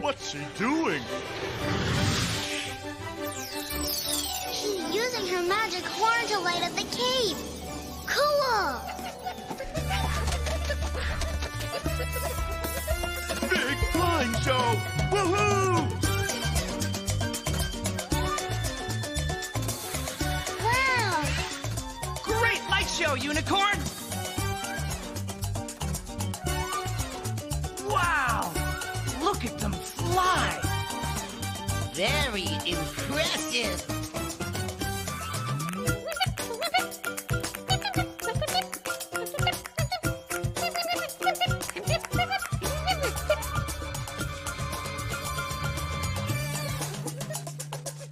What's she doing? She's using her magic horn to light up the cave. Cool! Big flying show! Woohoo! Wow! Great light show, Unicorn! Wow! Look at them fly! Very impressive.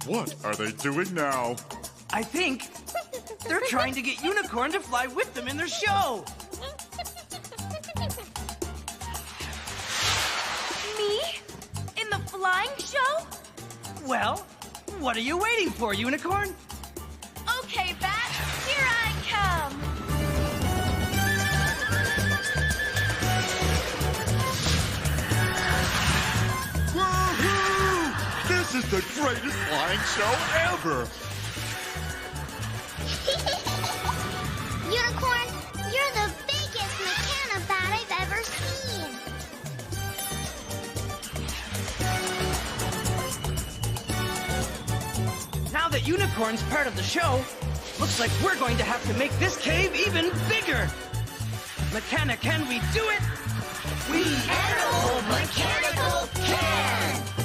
What are they doing now? I think they're trying to get Unicorn to fly with them in their show. Me? In the flying show? Well, what are you waiting for, Unicorn? Okay, Bat, here I come. Woohoo! This is the greatest flying show ever! Unicorn, you're the biggest Mechana Bat I've ever seen. Now that Unicorn's part of the show, looks like we're going to have to make this cave even bigger. Mechana, can we do it? We animal mechanical can!